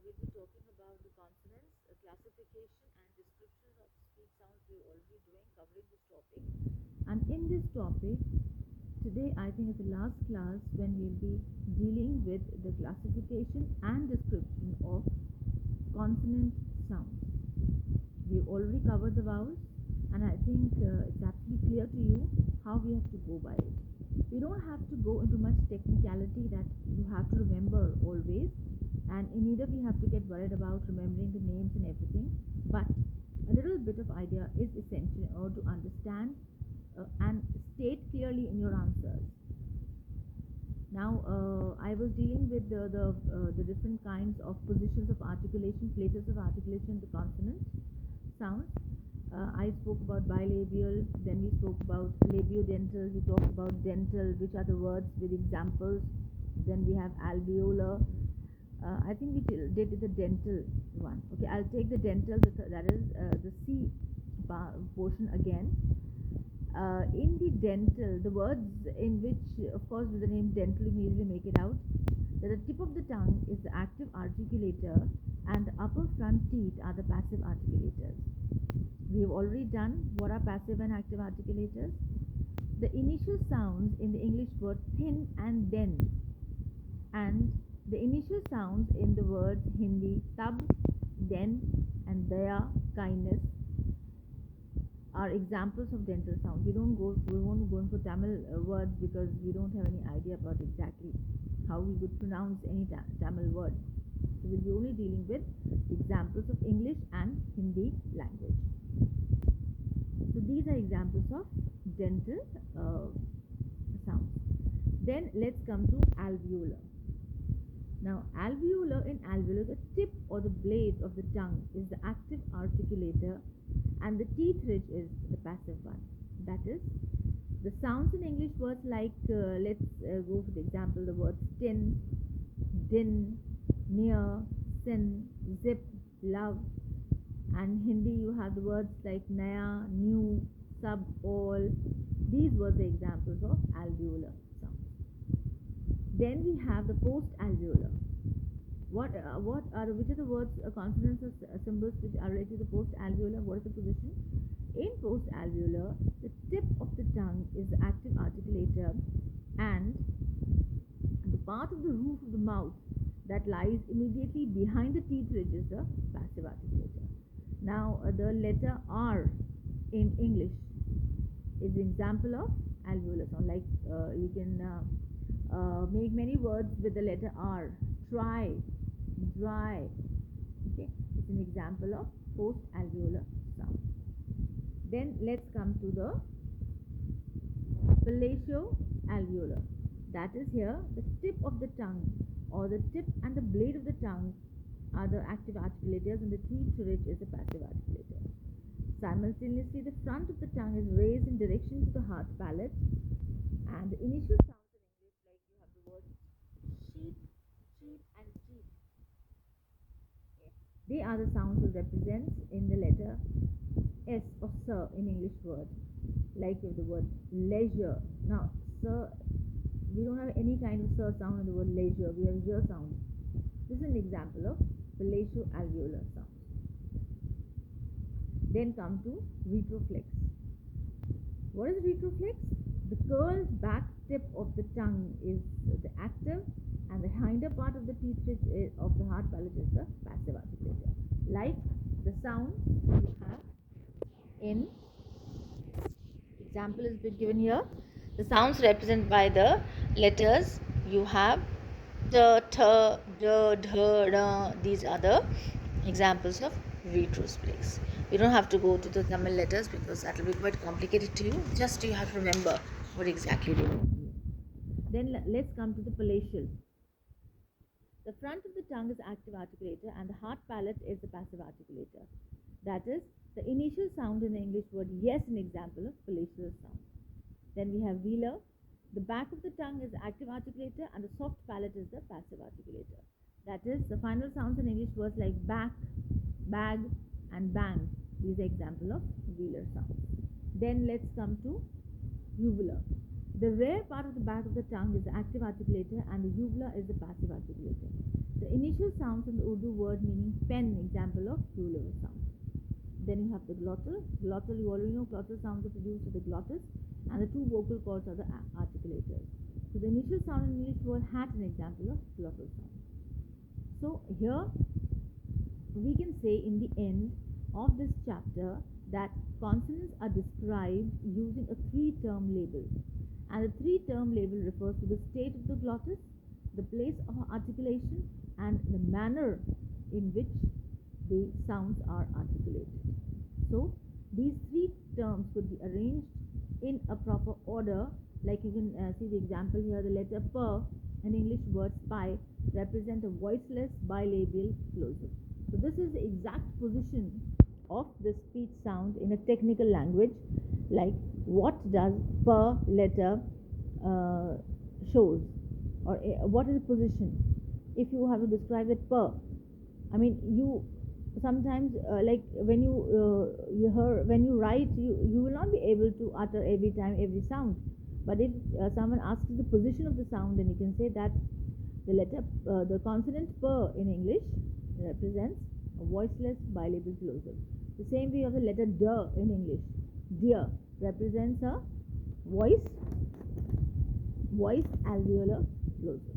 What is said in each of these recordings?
we'll be talking about the consonants, classification and description of speech sounds. We're already covering this topic. And in this topic, today I think is the last class when we'll be dealing with the classification and description of consonant sounds. We've already covered the vowels, and I think it's absolutely clear to you how we have to go by it. We don't have to go into much technicality that you have to remember always, and neither we have to get worried about remembering the names and everything, but a little bit of idea is essential in order to understand and state clearly in your answers. Now, I was dealing with the different kinds of positions of articulation, places of articulation, the consonant sounds. I spoke about bilabial, then we spoke about labiodental, we talked about dental, which are the words with examples. Then we have alveolar. I think we did the dental one. Okay, I'll take the dental, that is the C portion again. In the dental, the words in which, of course, with the name dental, you easily make it out, that the tip of the tongue is the active articulator and the upper front teeth are the passive articulators. We have already done what are passive and active articulators. The initial sounds in the English word thin and den, and the initial sounds in the words Hindi tab, den, and daya, kindness, are examples of dental sounds. We won't go into Tamil words because we don't have any idea about exactly how we would pronounce any Tamil word. So we'll be only dealing with examples of English and Hindi language. So these are examples of dental sounds. Then let's come to alveolar. Now, alveolar, the tip or the blade of the tongue is the active articulator and the teeth ridge is the passive one. That is, the sounds in English words like, let's go for the example, the words tin, din, near, sin, zip, love. And Hindi, you have the words like naya, new, sub, all. These were the examples of alveolar sounds. Then we have the post-alveolar. Which are the words, consonants or symbols which are related to the post-alveolar? What is the position? In post-alveolar, the tip of the tongue is the active articulator and the part of the roof of the mouth that lies immediately behind the teeth ridge is the passive articulator. Now, the letter R in English is an example of alveolar sound. Like you can make many words with the letter R. Try, dry. Okay, it's an example of post-alveolar sound. Then let's come to the Palatial Alveolar. That is here the tip of the tongue, or the tip and the blade of the tongue are the active articulators and the teeth ridge is the passive articulator. Simultaneously, the front of the tongue is raised in direction to the heart palate, and the initial sounds in English, like you have the words sheep, and sheep. Okay. They are the sounds that represents in the letter S or sir in English word. Like you have the word leisure. Now, sir, we don't have any kind of sir sound in the word leisure. We have j sound. This is an example of palatial alveolar sound. Then come to retroflex. What is retroflex? The curled back tip of the tongue is the active and the hinder part of the teeth ridge of the heart palate is the passive articulator. Like the sound you have in example is been given here. The sounds represented by the letters you have t, th, d, dh, d. These are the examples of retroflex. We don't have to go to the Tamil letters because that will be quite complicated to you. Just you have to remember what exactly they mean. Then let's come to the palatial. The front of the tongue is the active articulator and the heart palate is the passive articulator. That is, the initial sound in the English word yes, an example of palatial sound. Then we have velar. The back of the tongue is the active articulator and the soft palate is the passive articulator. That is, the final sounds in English words like back, bag, and bang. These are example of velar sounds. Then let's come to uvula. The rear part of the back of the tongue is the active articulator and the uvula is the passive articulator. The initial sounds in the Urdu word meaning pen, example of two-level sound. Then you have the glottal. Glottal, you already know glottal sounds are produced with the glottis, and the two vocal cords are the articulators. So the initial sound in English word hat, an example of glottal sound. So here we can say in the end of this chapter that consonants are described using a three-term label, and the three-term label refers to the state of the glottis, the place of articulation, and the manner in which the sounds are articulated. So these three terms could be arranged in a proper order, like you can see the example here. The letter P in English word spy represent a voiceless bilabial closure. So this is the exact position of the speech sound in a technical language, like what does per letter shows, or what is the position. If you have to describe it per, I mean, you sometimes like when when you write, you will not be able to utter every time every sound. But if someone asks you the position of the sound, then you can say that the letter the consonant per in English represents a voiceless bilabial closure. The same way of the letter d in English, dear represents a voice alveolar closure.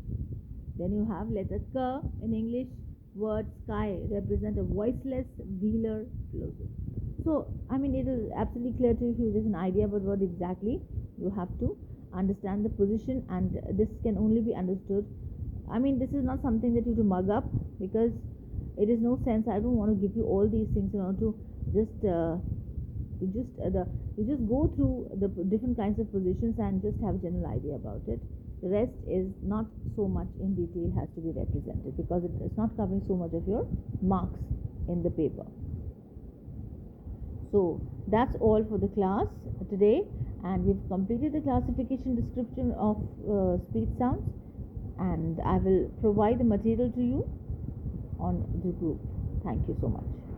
Then you have letter k in English word sky represent a voiceless velar closure. So I mean, it is absolutely clear to you if you just an idea about what exactly you have to understand the position, and this can only be understood. I mean, this is not something that you have to mug up, because it is no sense. I don't want to give you all these things in order to just you just go through the different kinds of positions and just have a general idea about it. The rest is not so much in detail has to be represented, because it's not covering so much of your marks in the paper. So that's all for the class today, and we've completed the classification description of speech sounds, and I will provide the material to you on the group. Thank you so much.